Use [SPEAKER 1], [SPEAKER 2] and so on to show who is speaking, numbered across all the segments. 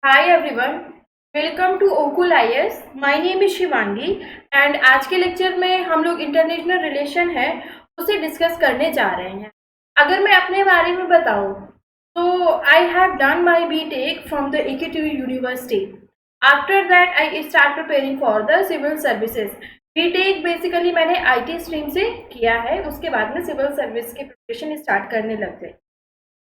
[SPEAKER 1] Hi everyone, welcome to ओकुल IAS. My name is Shivangi and आज के लेक्चर में हम लोग इंटरनेशनल रिलेशन है उसे डिस्कस करने जा रहे हैं। अगर मैं अपने बारे में बताऊं तो I have done my BTech from the इक्वेटिव university. After that I start preparing for the civil services. BTech basically मैंने आईटी स्ट्रीम से किया है, उसके बाद में सिविल सर्विस की प्रिपरेशन स्टार्ट करने लग गए।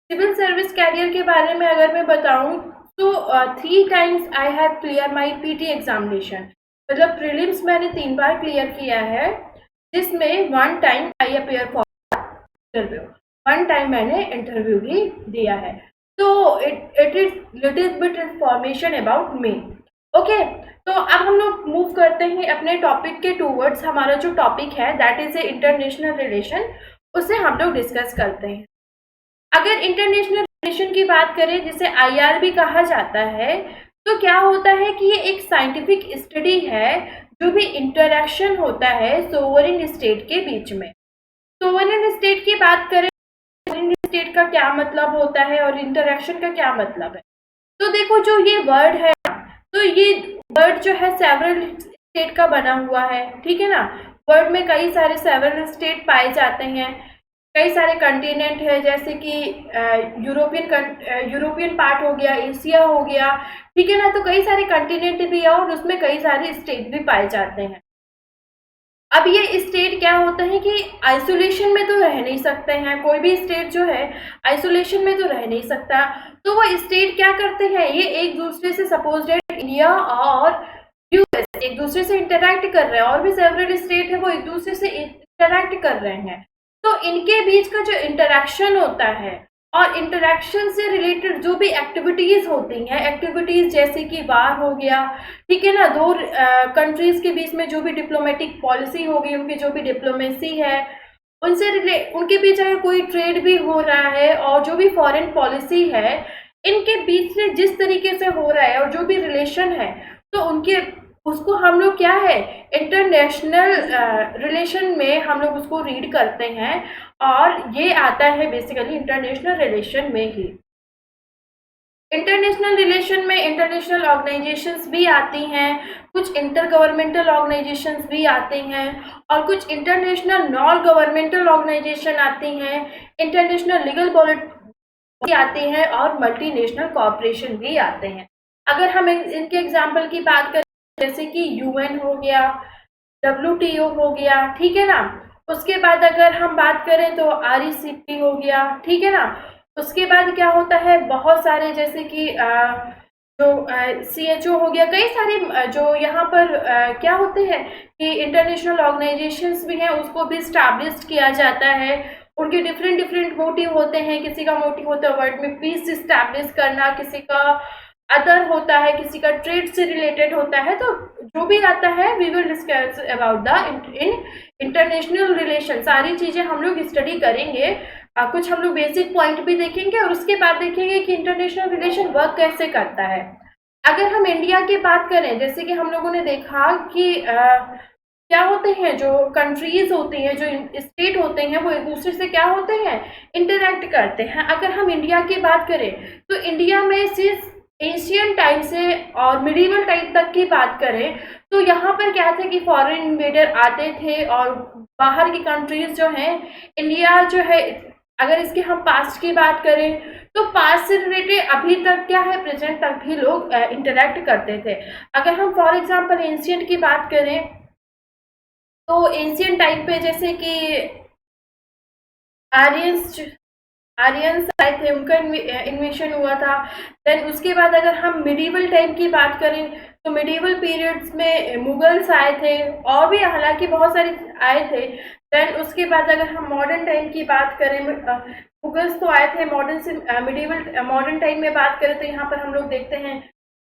[SPEAKER 1] सिविल सर्विस कैरियर के बारे में अगर मैं बताऊं तो 3 times I have clear my PT examination. मतलब प्रीलिम्स मैंने 3 बार क्लियर किया है, जिसमें 1 time I appear for interview. 1 time मैंने इंटरव्यू भी दिया है। तो it is little bit information about me. Okay, तो अब हम लोग मूव करते हैं अपने टॉपिक के टूवर्ड्स। हमारा जो टॉपिक है that is a international relation, उसे हम लोग डिस्कस करते हैं। अगर इंटरनेशनल रिलेशन की बात करें, जिसे आईआर भी कहा जाता है, तो क्या होता है कि ये एक साइंटिफिक स्टडी है जो भी इंटरेक्शन होता है सोवरेन स्टेट के बीच में। सोवरेन स्टेट की बात करें, सोवरेन स्टेट का क्या मतलब होता है और इंटरेक्शन का क्या मतलब है। तो देखो, जो ये वर्ड है, तो ये वर्ड जो है सेवरल स्टेट का बना हुआ है, ठीक है ना। वर्ड में कई सारे सेवरल स्टेट पाए जाते हैं, कई सारे कंटिनेंट है, जैसे कि यूरोपियन पार्ट हो गया, एशिया हो गया, ठीक है ना। तो कई सारे कंटिनेंट भी है और उसमें कई सारे स्टेट भी पाए जाते हैं। अब ये स्टेट क्या होता है कि आइसोलेशन में तो रह नहीं सकते हैं। कोई भी स्टेट जो है आइसोलेशन में तो रह नहीं सकता। तो वो स्टेट क्या करते हैं, ये एक दूसरे से, सपोज इंडिया और यूएस एक दूसरे से इंटरैक्ट कर रहे हैं, और भी सेवरल स्टेट है वो एक दूसरे से इंटरैक्ट कर रहे हैं। तो इनके बीच का जो इंटरेक्शन होता है और इंटरेक्शन से रिलेटेड जो भी एक्टिविटीज होती हैं, एक्टिविटीज जैसे कि वार हो गया, ठीक है ना, दो कंट्रीज के बीच में जो भी डिप्लोमेटिक पॉलिसी होगी, उनकी जो भी डिप्लोमेसी है, उनके बीच अगर कोई ट्रेड भी हो रहा है और जो भी फॉरेन पॉलिसी है, इनके बीच से जिस तरीके से हो रहा है और जो भी रिलेशन है, तो उनके उसको हम लोग क्या है, इंटरनेशनल रिलेशन में हम लोग उसको रीड करते हैं। और ये आता है बेसिकली इंटरनेशनल रिलेशन में ही। इंटरनेशनल रिलेशन में इंटरनेशनल ऑर्गेनाइजेशंस भी आती हैं, कुछ इंटर गवर्नमेंटल ऑर्गेनाइजेशंस भी आते हैं, और कुछ इंटरनेशनल नॉन गवर्नमेंटल ऑर्गेनाइजेशन आती हैं, इंटरनेशनल लीगल बॉडी आती हैं, और मल्टीनेशनल कॉर्पोरेशन भी आते हैं। अगर हम इनके एग्जाम्पल की बात करें, जैसे कि यूएन हो गया, डब्ल्यूटीओ हो गया, ठीक है ना। उसके बाद अगर हम बात करें तो आरईसीपी हो गया, ठीक है ना। उसके बाद क्या होता है, बहुत सारे जैसे कि जो सीएचओ हो गया, कई सारे जो यहाँ पर क्या होते हैं कि इंटरनेशनल ऑर्गेनाइजेशंस भी हैं, उसको भी स्टैब्लिश किया जाता है। उनके डिफरेंट डिफरेंट मोटिव होते हैं। किसी का मोटिव होता है वर्ल्ड में पीस स्टैब्लिश करना, किसी का अदर होता है, किसी का ट्रेड से रिलेटेड होता है। तो जो भी आता है we will discuss about the international relation. सारी चीजें हम लोग स्टडी करेंगे। कुछ हम लोग बेसिक पॉइंट भी देखेंगे और उसके बाद देखेंगे कि इंटरनेशनल रिलेशन वर्क कैसे करता है। अगर हम इंडिया की बात करें, जैसे कि हम लोगों ने देखा कि क्या होते हैं, जो कंट्रीज होती हैं, जो स्टेट होते हैं, वो एक दूसरे से क्या होते हैं, इंटरैक्ट करते हैं। अगर हम इंडिया की बात करें तो इंडिया में सिर्फ एशियन टाइम से और मिडिवल टाइम तक की बात करें तो यहाँ पर क्या थे कि फॉरेन इन्वेडर आते थे और बाहर की कंट्रीज जो हैं, इंडिया जो है, अगर इसके हम पास्ट की बात करें तो पास्ट से रिलेटेड अभी तक क्या है, प्रेजेंट तक भी लोग इंटरैक्ट करते थे। अगर हम फॉर एग्जांपल एंशियंट की बात करें तो एंशियंट टाइम पे जैसे कि आर्यंस आए थे, उनका इन्वेशन हुआ था। देन उसके बाद अगर हम मिडिवल टाइम की बात करें तो मिडिवल पीरियड्स में मुगल्स आए थे, और भी हालांकि बहुत सारे आए थे। देन उसके बाद अगर हम मॉडर्न टाइम की बात करें, मुगल्स तो आए थे, मॉडर्न से मिडिवल मॉडर्न टाइम में बात करें तो यहाँ पर हम लोग देखते हैं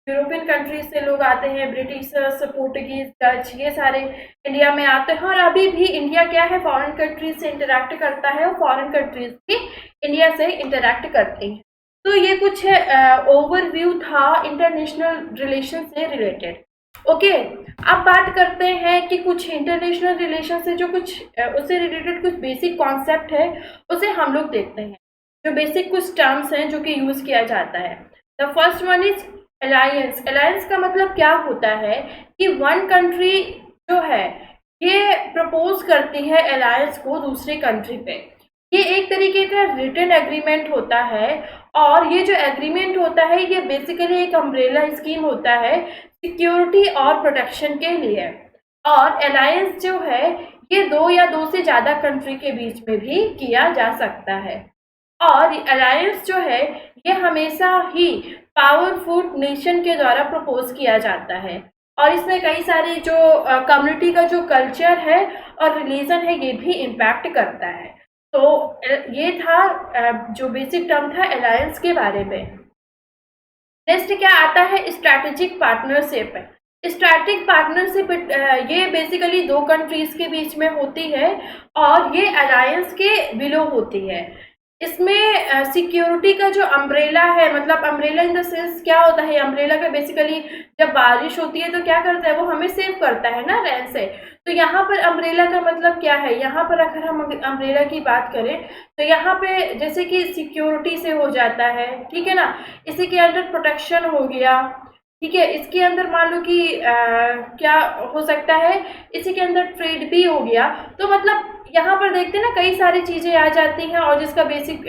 [SPEAKER 1] यूरोपियन कंट्रीज से लोग आते हैं, ब्रिटिशर्स, पोर्टुगीज, डच, ये सारे इंडिया में आते हैं। और अभी भी इंडिया क्या है, फॉरेन कंट्रीज से इंटरैक्ट करता है और फॉरेन कंट्रीज भी इंडिया से इंटरैक्ट करते हैं। तो ये कुछ ओवरव्यू था इंटरनेशनल रिलेशन से रिलेटेड। ओके, अब बात करते हैं कि कुछ इंटरनेशनल रिलेशन से जो कुछ उससे रिलेटेड कुछ बेसिक कॉन्सेप्ट है, उसे हम लोग देखते हैं। जो बेसिक कुछ टर्म्स हैं जो कि यूज किया जाता है। The first one is alliance. Alliance का मतलब क्या होता है कि वन कंट्री जो है ये प्रपोज करती है अलायंस को दूसरे कंट्री पे। ये एक तरीके का रिटन एग्रीमेंट होता है, और ये जो एग्रीमेंट होता है ये बेसिकली एक अम्ब्रेला स्कीम होता है सिक्योरिटी और प्रोटेक्शन के लिए। और अलायंस जो है ये दो या दो से ज़्यादा कंट्री के बीच में भी किया जा सकता है। और अलायंस जो है ये हमेशा ही पावरफुल नेशन के द्वारा प्रपोज किया जाता है, और इसमें कई सारे जो कम्युनिटी का जो कल्चर है और रिलीजन है ये भी इम्पैक्ट करता है। तो ये था जो बेसिक टर्म था अलायंस के बारे में। नेक्स्ट क्या आता है, स्ट्रैटेजिक पार्टनरशिप। स्ट्रैटेजिक पार्टनरशिप ये बेसिकली दो कंट्रीज के बीच में होती है और ये अलायंस के बिलो होती है। इसमें सिक्योरिटी का जो अम्ब्रेला है, मतलब अम्ब्रेला इन द सेंस क्या होता है, अम्ब्रेला का बेसिकली जब बारिश होती है तो क्या करता है, वो हमें सेव करता है ना रेन से। तो यहाँ पर अम्ब्रेला का मतलब क्या है, यहाँ पर अगर हम अम्ब्रेला की बात करें तो यहाँ पे जैसे कि सिक्योरिटी से हो जाता है, ठीक है ना, इसी के अंदर प्रोटेक्शन हो गया, ठीक है, इसके अंदर मान लो कि क्या हो सकता है, इसी के अंदर ट्रेड भी हो गया। तो मतलब यहाँ पर देखते हैं ना कई सारी चीज़ें आ जाती हैं और जिसका बेसिक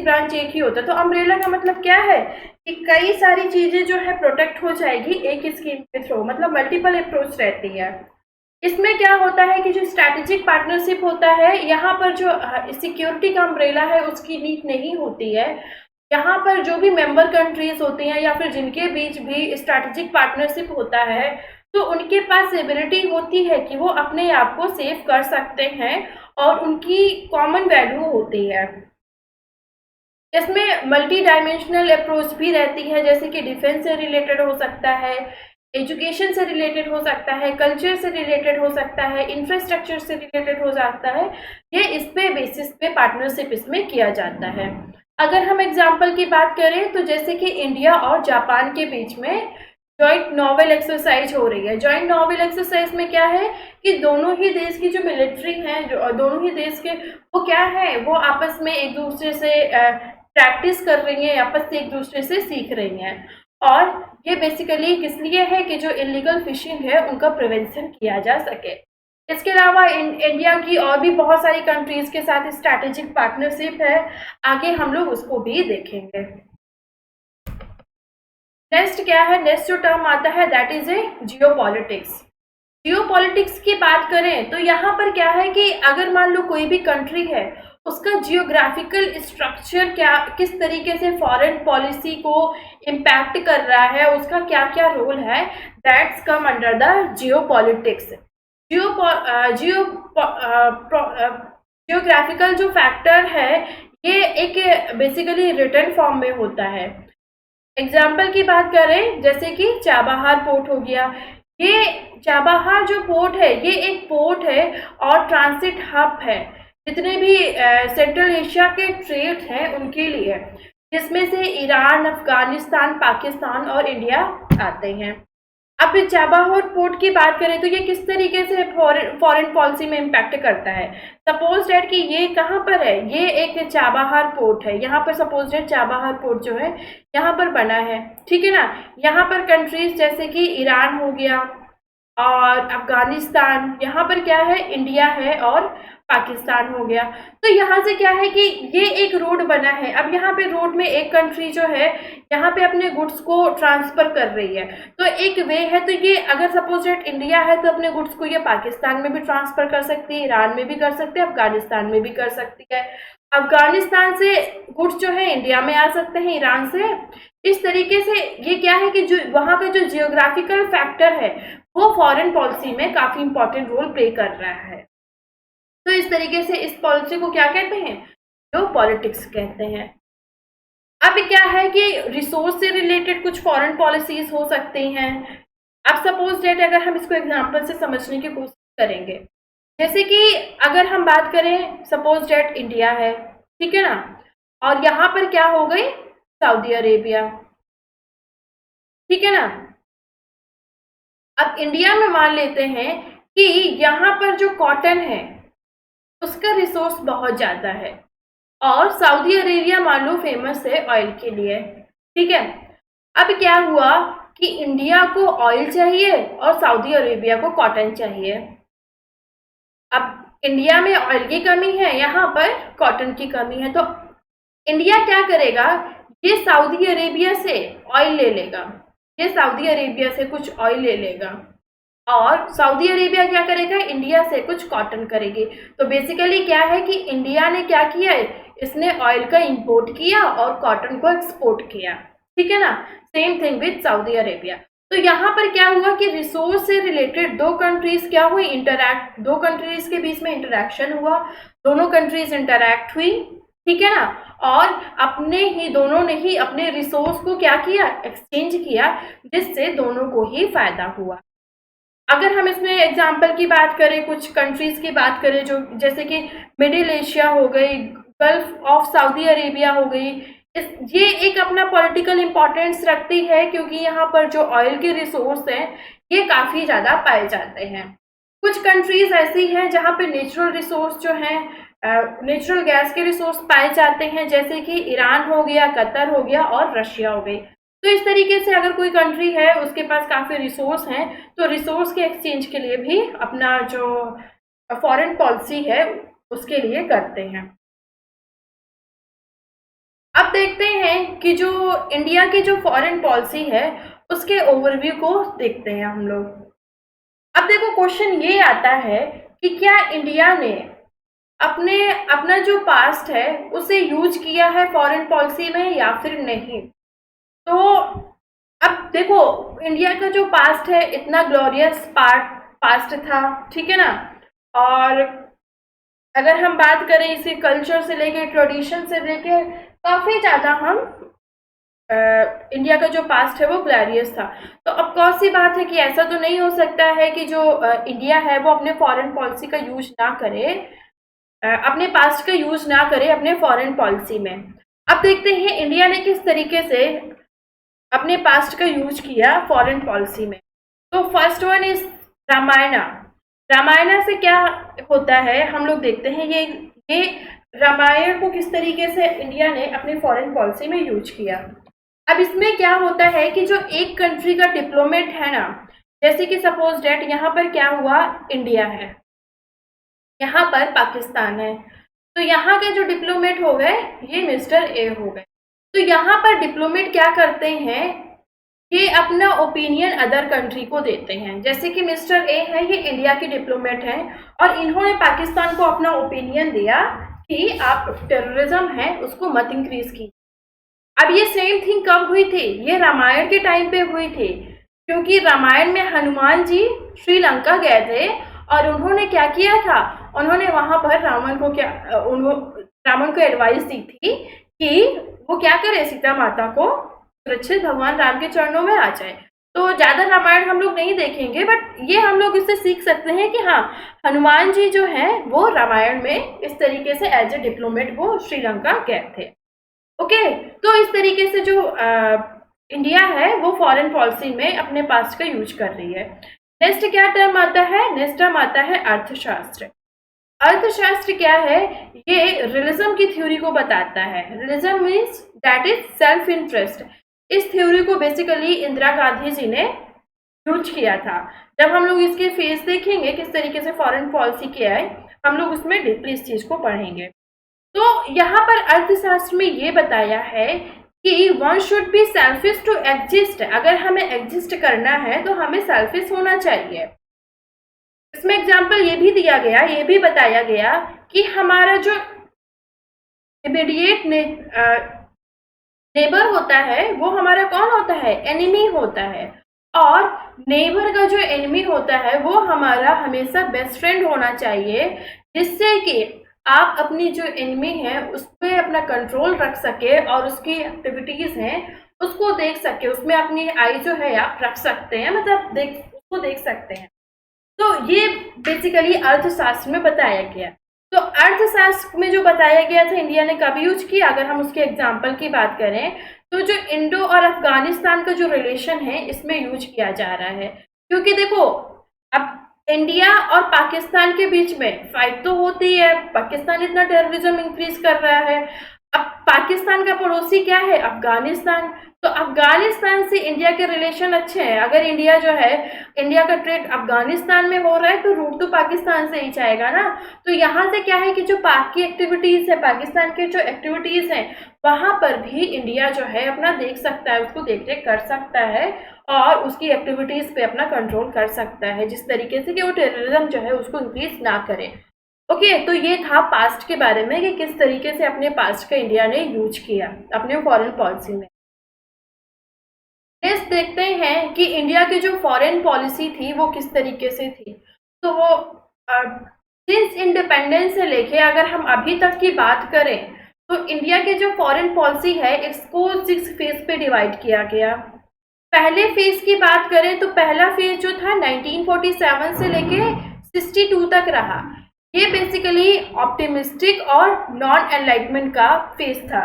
[SPEAKER 1] ब्रांच एक ही होता है। तो अम्ब्रेला का मतलब क्या है कि कई सारी चीज़ें जो है प्रोटेक्ट हो जाएगी एक स्कीम के थ्रू, मतलब मल्टीपल अप्रोच रहती है। इसमें क्या होता है कि जो स्ट्रैटेजिक पार्टनरशिप होता है यहाँ पर जो सिक्योरिटी का अम्ब्रेला है उसकी नीड नहीं होती है। यहाँ पर जो भी मेंबर कंट्रीज होती हैं या फिर जिनके बीच भी स्ट्रैटेजिक पार्टनरशिप होता है तो उनके पास एबिलिटी होती है कि वो अपने आप को सेव कर सकते हैं और उनकी कॉमन वैल्यू होती है। इसमें मल्टी डायमेंशनल अप्रोच भी रहती है, जैसे कि डिफेंस से रिलेटेड हो सकता है, एजुकेशन से रिलेटेड हो सकता है, कल्चर से रिलेटेड हो सकता है, इंफ्रास्ट्रक्चर से रिलेटेड हो सकता है। ये इस पे बेसिस पे पार्टनरशिप इसमें किया जाता है। अगर हम एग्जाम्पल की बात करें तो जैसे कि इंडिया और जापान के बीच में जॉइंट नॉवल एक्सरसाइज हो रही है। जॉइंट नॉवल एक्सरसाइज में क्या है कि दोनों ही देश की जो मिलिट्री है, जो दोनों ही देश के वो क्या है, वो आपस में एक दूसरे से प्रैक्टिस कर रही हैं, आपस से एक दूसरे से सीख रही हैं। और ये बेसिकली किस लिए है कि जो इलीगल फिशिंग है उनका प्रिवेंशन किया जा सके। इसके अलावा इंडिया की और भी बहुत सारी कंट्रीज के साथ स्ट्रैटेजिक पार्टनरशिप है, आगे हम लोग उसको भी देखेंगे। नेक्स्ट क्या है, नेक्स्ट जो टर्म आता है that is a geopolitics. Geopolitics की बात करें तो यहाँ पर क्या है कि अगर मान लो कोई भी कंट्री है उसका जियोग्राफिकल स्ट्रक्चर क्या किस तरीके से फॉरेन पॉलिसी को इम्पैक्ट कर रहा है, उसका क्या क्या रोल है, that's come under the geopolitics. Geographical जो फैक्टर है ये एक बेसिकली रिटन फॉर्म में होता है। एग्जाम्पल की बात करें जैसे कि चाबहार पोर्ट हो गया। ये चाबहार जो पोर्ट है ये एक पोर्ट है और ट्रांसिट हब है जितने भी सेंट्रल एशिया के ट्रेड हैं उनके लिए, जिसमें से ईरान, अफगानिस्तान, पाकिस्तान और इंडिया आते हैं। अब चाबहार पोर्ट की बात करें तो ये किस तरीके से फॉरेन पॉलिसी में इम्पैक्ट करता है। सपोज डेट कि ये कहाँ पर है, ये एक चाबहार पोर्ट है, यहाँ पर सपोज डेट चाबहार पोर्ट जो है यहाँ पर बना है, ठीक है ना। यहाँ पर कंट्रीज जैसे कि ईरान हो गया और अफगानिस्तान, यहाँ पर क्या है, इंडिया है और पाकिस्तान हो गया। तो यहाँ से क्या है कि ये एक रोड बना है। अब यहाँ पे रोड में एक कंट्री जो है यहाँ पे अपने गुड्स को ट्रांसफर कर रही है, तो एक वे है। तो ये अगर सपोज डेट इंडिया है तो अपने गुड्स को ये पाकिस्तान में भी ट्रांसफर कर सकती है, ईरान में भी कर सकती है, अफगानिस्तान में भी कर सकती है। अफगानिस्तान से गुड्स जो है इंडिया में आ सकते हैं, ईरान से। इस तरीके से ये क्या है कि जो वहाँ का जो जियोग्राफिकल फैक्टर है वो फॉरेन पॉलिसी में काफ़ी इंपॉर्टेंट रोल प्ले कर रहा है। तो इस तरीके से इस पॉलिसी को क्या कहते हैं, जो पॉलिटिक्स कहते हैं। अब क्या है कि रिसोर्स से रिलेटेड कुछ फॉरेन पॉलिसीज हो सकती हैं। अब सपोज डेट अगर हम इसको एग्जांपल से समझने की कोशिश करेंगे, जैसे कि अगर हम बात करें सपोज डेट इंडिया है, ठीक है ना, और यहाँ पर क्या हो गई, सऊदी अरेबिया, ठीक है ना। अब इंडिया में मान लेते हैं कि यहाँ पर जो कॉटन है उसका रिसोर्स बहुत ज़्यादा है और सऊदी अरेबिया मान लो फेमस है ऑयल के लिए, ठीक है। अब क्या हुआ कि इंडिया को ऑयल चाहिए और सऊदी अरेबिया को कॉटन चाहिए। अब इंडिया में ऑयल की कमी है, यहाँ पर कॉटन की कमी है, तो इंडिया क्या करेगा, ये सऊदी अरेबिया से ऑयल ले लेगा, ये सऊदी अरेबिया से कुछ ऑयल ले लेगा और सऊदी अरेबिया क्या करेगा, इंडिया से कुछ कॉटन करेगी। तो बेसिकली क्या है कि इंडिया ने क्या किया है, इसने ऑयल का इंपोर्ट किया और कॉटन को एक्सपोर्ट किया, ठीक है ना। Same thing with Saudi Arabia. तो यहाँ पर क्या हुआ कि रिसोर्स से रिलेटेड दो कंट्रीज क्या हुई, इंटरैक्ट, दो कंट्रीज के बीच में इंटरैक्शन हुआ, दोनों कंट्रीज इंटरैक्ट हुई, ठीक है ना। और अपने ही दोनों ने ही अपने रिसोर्स को क्या किया, एक्सचेंज किया, जिससे दोनों को ही फायदा हुआ। अगर हम इसमें एग्जाम्पल की बात करें, कुछ कंट्रीज की बात करें जो जैसे कि मिडिल एशिया हो गई, गल्फ ऑफ सऊदी अरेबिया हो गई, ये एक अपना पॉलिटिकल इम्पोर्टेंस रखती है क्योंकि यहाँ पर जो ऑयल के रिसोर्स हैं ये काफ़ी ज़्यादा पाए जाते हैं। कुछ कंट्रीज ऐसी हैं जहाँ पे नेचुरल रिसोर्स जो हैं, नेचुरल गैस के रिसोर्स पाए जाते हैं, जैसे कि ईरान हो गया, कतर हो गया और रशिया हो गई। तो इस तरीके से अगर कोई कंट्री है उसके पास काफ़ी रिसोर्स हैं तो रिसोर्स के एक्सचेंज के लिए भी अपना जो फॉरेन पॉलिसी है उसके लिए करते हैं। अब देखते हैं कि जो इंडिया की जो फॉरेन पॉलिसी है उसके ओवरव्यू को देखते हैं हम लोग। अब देखो क्वेश्चन ये आता है कि क्या इंडिया ने अपना जो पास्ट है उसे यूज किया है फॉरेन पॉलिसी में या फिर नहीं। तो अब देखो इंडिया का जो पास्ट है इतना ग्लोरियस पास्ट था, ठीक है ना। और अगर हम बात करें इसी कल्चर से लेके, ट्रेडिशन से लेके, काफ़ी ज़्यादा हम इंडिया का जो पास्ट है वो ग्लोरियस था। तो अब कौन सी बात है कि ऐसा तो नहीं हो सकता है कि जो इंडिया है वो अपने फॉरेन पॉलिसी का यूज ना करे, अपने पास्ट का यूज ना करे अपने फॉरेन पॉलिसी में। अब देखते हैं इंडिया ने किस तरीके से अपने पास्ट का यूज किया फॉरेन पॉलिसी में। तो first one is Ramayana. Ramayana से क्या होता है हम लोग देखते हैं, ये रामायण को किस तरीके से इंडिया ने अपनी फॉरेन पॉलिसी में यूज किया। अब इसमें क्या होता है कि जो एक कंट्री का डिप्लोमेट है ना, जैसे कि सपोज डेट यहाँ पर क्या हुआ, इंडिया है, यहाँ पर पाकिस्तान है, तो यहाँ के जो डिप्लोमेट हो गए ये मिस्टर ए हो गए। तो यहाँ पर डिप्लोमेट क्या करते हैं, ये अपना ओपिनियन अदर कंट्री को देते हैं। जैसे कि मिस्टर ए है, ये इंडिया के डिप्लोमेट हैं और इन्होंने पाकिस्तान को अपना ओपिनियन दिया कि आप टेररिज्म है उसको मत इंक्रीज कीजिए। अब ये सेम थिंग कब हुई थी, ये रामायण के टाइम पे हुई थी, क्योंकि रामायण में हनुमान जी श्रीलंका गए थे और उन्होंने क्या किया था, उन्होंने वहां पर रावण को एडवाइस दी थी कि वो क्या करे, सीता माता को सुरक्षित भगवान राम के चरणों में आ जाए। तो ज़्यादा रामायण हम लोग नहीं देखेंगे, बट ये हम लोग इससे सीख सकते हैं कि हाँ, हनुमान जी जो हैं वो रामायण में इस तरीके से एज ए डिप्लोमेट वो श्रीलंका गए थे। ओके, तो इस तरीके से जो इंडिया है वो फॉरेन पॉलिसी में अपने पास्ट का यूज कर रही है। नेक्स्ट क्या टर्म आता है, नेक्स्ट टर्म आता है अर्थशास्त्र। अर्थशास्त्र क्या है, ये रियलिज्म की थ्योरी को बताता है। Realism means that is self interest. इस थ्योरी को बेसिकली इंदिरा गांधी जी ने यूज किया था। जब हम लोग इसके फेज देखेंगे किस तरीके से फॉरेन पॉलिसी किया है, हम लोग उसमें डीपली इस चीज को पढ़ेंगे। तो यहाँ पर अर्थशास्त्र में ये बताया है कि one should be selfish to exist. अगर हमें एग्जिस्ट करना है तो हमें सेल्फिश होना चाहिए। इसमें एग्जाम्पल ये भी दिया गया, ये भी बताया गया कि हमारा जो इमीडिएट नेबर होता है वो हमारा कौन होता है, एनिमी होता है, और नेबर का जो एनिमी होता है वो हमारा हमेशा बेस्ट फ्रेंड होना चाहिए, जिससे कि आप अपनी जो एनिमी है उस पर अपना कंट्रोल रख सके और उसकी एक्टिविटीज़ हैं उसको देख सके, उसमें अपनी आई जो है आप रख सकते हैं, मतलब उसको देख सकते हैं। तो ये बेसिकली अर्थशास्त्र में बताया गया। तो अर्थशास्त्र में जो बताया गया था इंडिया ने कब यूज किया, अगर हम उसके एग्जाम्पल की बात करें तो जो इंडो और अफगानिस्तान का जो रिलेशन है इसमें यूज किया जा रहा है। क्योंकि देखो अब इंडिया और पाकिस्तान के बीच में फाइट तो होती है, पाकिस्तान इतना टेररिज्म इंक्रीज कर रहा है। अब पाकिस्तान का पड़ोसी क्या है, अफगानिस्तान। तो अफगानिस्तान से इंडिया के रिलेशन अच्छे हैं। अगर इंडिया जो है, इंडिया का ट्रेड अफगानिस्तान में हो रहा है तो रूट तो पाकिस्तान से ही जाएगा ना। तो यहाँ से क्या है कि जो पाक की एक्टिविटीज है, पाकिस्तान के जो एक्टिविटीज हैं, वहां पर भी इंडिया जो है अपना देख सकता है, उसको देख रेख कर सकता है और उसकी एक्टिविटीज पे अपना कंट्रोल कर सकता है, जिस तरीके से कि वो टेररिज्म जो है उसको इंक्रीज ना करे। ओके, तो ये था पास्ट के बारे में कि किस तरीके से अपने पास्ट का इंडिया ने यूज किया अपने फॉरेन पॉलिसी में। नेक्स्ट देखते हैं कि इंडिया की जो फॉरेन पॉलिसी थी वो किस तरीके से थी। तो वो सिंस इंडिपेंडेंस से लेके अगर हम अभी तक की बात करें तो इंडिया की जो फॉरेन पॉलिसी है इसको 6 फेज पे डिवाइड किया गया। पहले फेज की बात करें तो पहला फेज जो था 1947 से लेके 62 तक रहा। ये बेसिकली ऑप्टिमिस्टिक और नॉन एनलाइटमेंट का फेज था।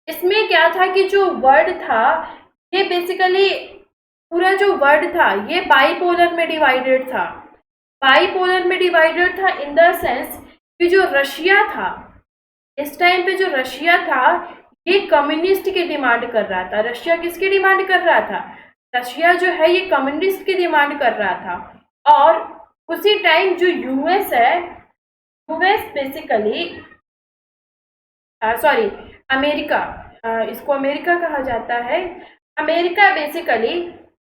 [SPEAKER 1] इसमें क्या था कि जो वर्ड था ये बेसिकली पूरा जो वर्ड था ये बाईपोलर में डिवाइडेड था। बाईपोलर में डिवाइडेड था इन द सेंस कि जो रशिया था, इस टाइम पे जो रशिया था ये कम्युनिस्ट की डिमांड कर रहा था। रशिया किसकी डिमांड कर रहा था? रशिया जो है ये कम्युनिस्ट की डिमांड कर रहा था। और उसी टाइम जो यूएस है, यूएस बेसिकली सॉरी अमेरिका, इसको अमेरिका कहा जाता है। अमेरिका बेसिकली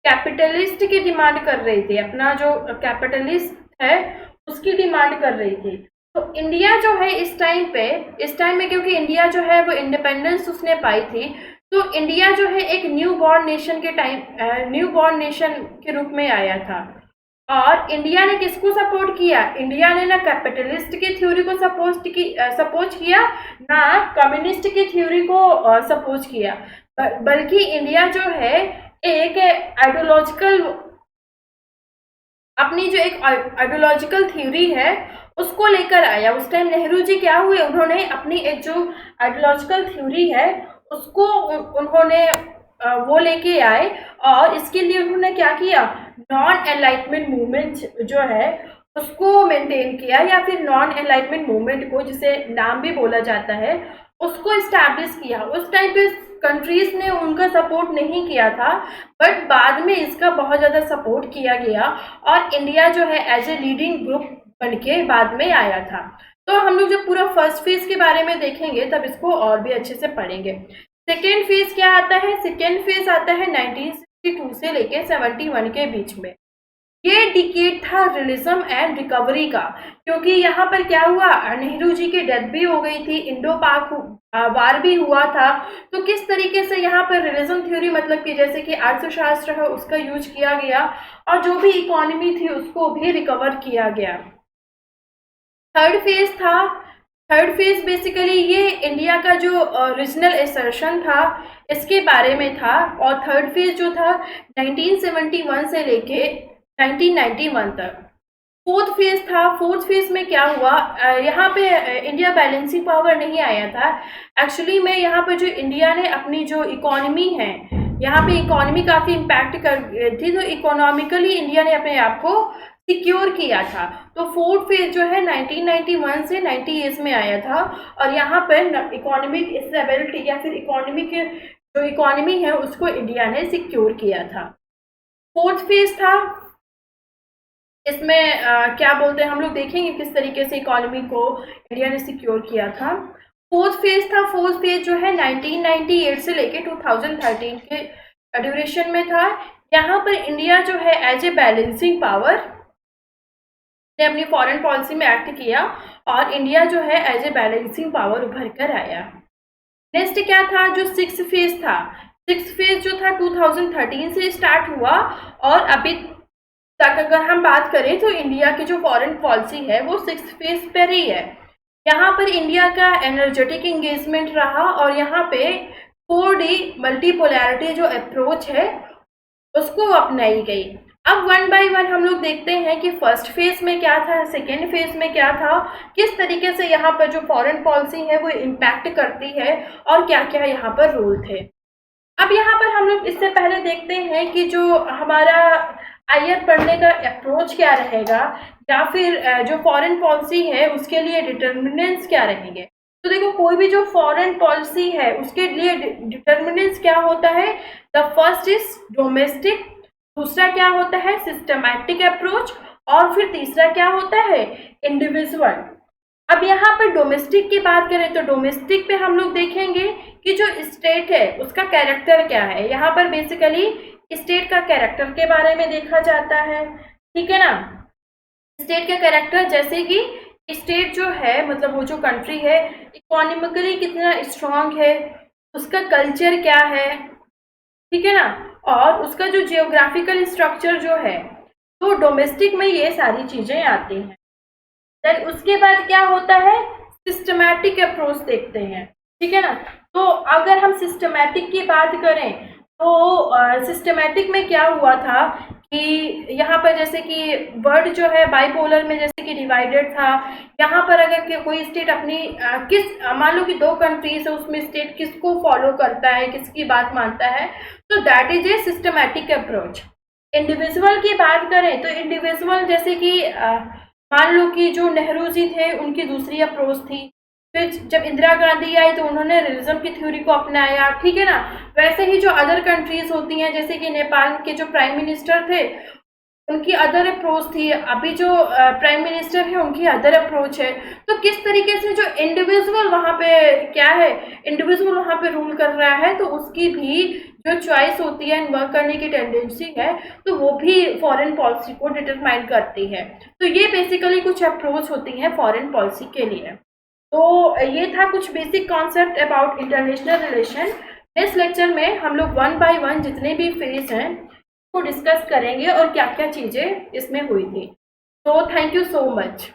[SPEAKER 1] कैपिटलिस्ट की डिमांड कर रही थी, अपना जो कैपिटलिस्ट है उसकी डिमांड कर रही थी। तो इंडिया जो है इस टाइम में क्योंकि इंडिया जो है वो इंडिपेंडेंस उसने पाई थी, तो इंडिया जो है एक न्यू बॉर्न नेशन के रूप में आया था। और इंडिया ने किसको सपोर्ट किया? इंडिया ने ना कैपिटलिस्ट की थ्योरी को सपोर्ट किया, ना कम्युनिस्ट की थ्योरी को सपोर्ट किया, बल्कि इंडिया जो है एक अपनी जो एक आइडियोलॉजिकल थ्योरी है उसको लेकर आया। उस टाइम नेहरू जी क्या हुए, उन्होंने अपनी एक जो आइडियोलॉजिकल थ्योरी है उसको उन्होंने वो लेके आए और इसके लिए उन्होंने क्या किया, नॉन एनलाइटमेंट मूवमेंट जो है उसको मेंटेन किया, या फिर नॉन एनलाइटमेंट मूवमेंट को जिसे नाम भी बोला जाता है उसको इस्टेब्लिश किया। उस टाइम पे कंट्रीज ने उनका सपोर्ट नहीं किया था, बट बाद में इसका बहुत ज़्यादा सपोर्ट किया गया और इंडिया जो है एज ए लीडिंग ग्रुप बन के बाद में आया था। तो हम लोग जब पूरा फर्स्ट फेज के बारे में देखेंगे तब इसको और भी अच्छे से पढ़ेंगे। सेकेंड फेज क्या आता है? सेकेंड फेज आता है 1962 से लेके 71 के बीच में। ये डिकेड था रियलिज्म एंड रिकवरी का, क्योंकि यहाँ पर क्या हुआ, नेहरू जी की डेथ भी हो गई थी, इंडो पाक वार भी हुआ था। तो किस तरीके से यहाँ पर रियलिज्म थ्योरी मतलब कि जैसे कि अर्थशास्त्र है उसका यूज किया गया और जो भी इकोनॉमी थी उसको भी रिकवर किया गया। थर्ड फेज बेसिकली ये इंडिया का जो रीजनल एसर्शन था इसके बारे में था। और थर्ड फेज जो था 1971 से लेके 1991 तक। फोर्थ फेज था। फोर्थ फेज में क्या हुआ, यहाँ पे इंडिया बैलेंसिंग पावर नहीं आया था। एक्चुअली में यहाँ पे जो इंडिया ने अपनी जो इकोनॉमी है, यहाँ पे इकोनॉमी काफ़ी इम्पैक्ट कर थी, तो इकोनॉमिकली इंडिया ने अपने आप को सिक्योर किया था। तो फोर्थ फेज जो है 1991 से 98 में आया था और यहाँ पर इकोनॉमिक स्टेबिलिटी या फिर जो इकोनॉमी है उसको इंडिया ने सिक्योर किया था। फोर्थ फेज था, इसमें क्या बोलते हैं हम लोग देखेंगे किस तरीके से इकोनॉमी को इंडिया ने सिक्योर किया था। फोर्थ फेज जो है 1998 से लेके 2013 के ड्यूरेशन में था। यहाँ पर इंडिया जो है एज ए बैलेंसिंग पावर ने अपनी फॉरेन पॉलिसी में एक्ट किया और इंडिया जो है एज ए बैलेंसिंग पावर उभर कर आया। नेक्स्ट क्या था, जो सिक्स फेज था। सिक्स फेज जो था 2013 से स्टार्ट हुआ और अभी तक अगर हम बात करें तो इंडिया की जो फॉरेन पॉलिसी है वो सिक्स फेज पर ही है। यहाँ पर इंडिया का एनर्जेटिक इंगेजमेंट रहा और यहाँ पे 4D मल्टीपोलैरिटी जो अप्रोच है उसको अपनाई गई। अब वन बाय वन हम लोग देखते हैं कि फर्स्ट फेज में क्या था, सेकेंड फेज में क्या था, किस तरीके से यहाँ पर जो फॉरेन पॉलिसी है वो इम्पैक्ट करती है और क्या क्या यहाँ पर रूल थे। अब यहाँ पर हम लोग इससे पहले देखते हैं कि जो हमारा आईआर पढ़ने का अप्रोच क्या रहेगा, या फिर जो फॉरेन पॉलिसी है उसके लिए डिटर्मिनेंट्स क्या रहेंगे। तो देखो, कोई भी जो फॉरेन पॉलिसी है उसके लिए डिटर्मिनेंट्स क्या होता है, द फर्स्ट इज डोमेस्टिक, दूसरा क्या होता है सिस्टमैटिक अप्रोच, और फिर तीसरा क्या होता है इंडिविजुअल। अब यहाँ पर डोमेस्टिक की बात करें तो डोमेस्टिक पे हम लोग देखेंगे कि जो स्टेट है उसका कैरेक्टर क्या है। यहाँ पर बेसिकली स्टेट का कैरेक्टर के बारे में देखा जाता है, ठीक है ना। स्टेट का कैरेक्टर जैसे कि स्टेट जो है मतलब वो जो कंट्री है इकोनॉमिकली कितना स्ट्रांग है, उसका कल्चर क्या है, ठीक है ना, और उसका जो जियोग्राफिकल स्ट्रक्चर जो है, तो डोमेस्टिक में ये सारी चीजें आती हैं। देन उसके बाद क्या होता है सिस्टमैटिक अप्रोच देखते हैं, ठीक है ना। तो अगर हम सिस्टमैटिक की बात करें तो सिस्टमैटिक में क्या हुआ था कि यहाँ पर जैसे कि वर्ड जो है बाइपोलर में जैसे कि डिवाइडेड था। यहाँ पर अगर कोई स्टेट अपनी मान लो कि दो कंट्रीज है उसमें स्टेट किसको फॉलो करता है, किसकी बात मानता है, तो that is a systematic approach. Individual की बात करें तो इंडिविजुअल जैसे कि मान लो कि जो नेहरू जी थे उनकी दूसरी अप्रोच थी, फिर जब इंदिरा गांधी आई तो उन्होंने रिलिज्म की थ्योरी को अपनाया, ठीक है ना। वैसे ही जो अदर कंट्रीज होती हैं जैसे कि नेपाल के जो प्राइम मिनिस्टर थे उनकी अदर अप्रोच थी, अभी जो प्राइम मिनिस्टर है उनकी अदर अप्रोच है। तो किस तरीके से जो इंडिविजुअल वहाँ पे क्या है इंडिविजुअल वहाँ पे रूल कर रहा है, तो उसकी भी जो चॉइस होती है वर्क करने की टेंडेंसी है तो वो भी फॉरेन पॉलिसी को डिटरमाइन करती है। तो ये बेसिकली कुछ अप्रोच होती हैं फॉरेन पॉलिसी के लिए। तो ये था कुछ basic concept about international relation. Next lecture में हम लोग 1 बाय 1 जितने भी फेज हैं को डिस्कस करेंगे और क्या क्या चीज़ें इसमें हुई थी। तो थैंक यू सो मच।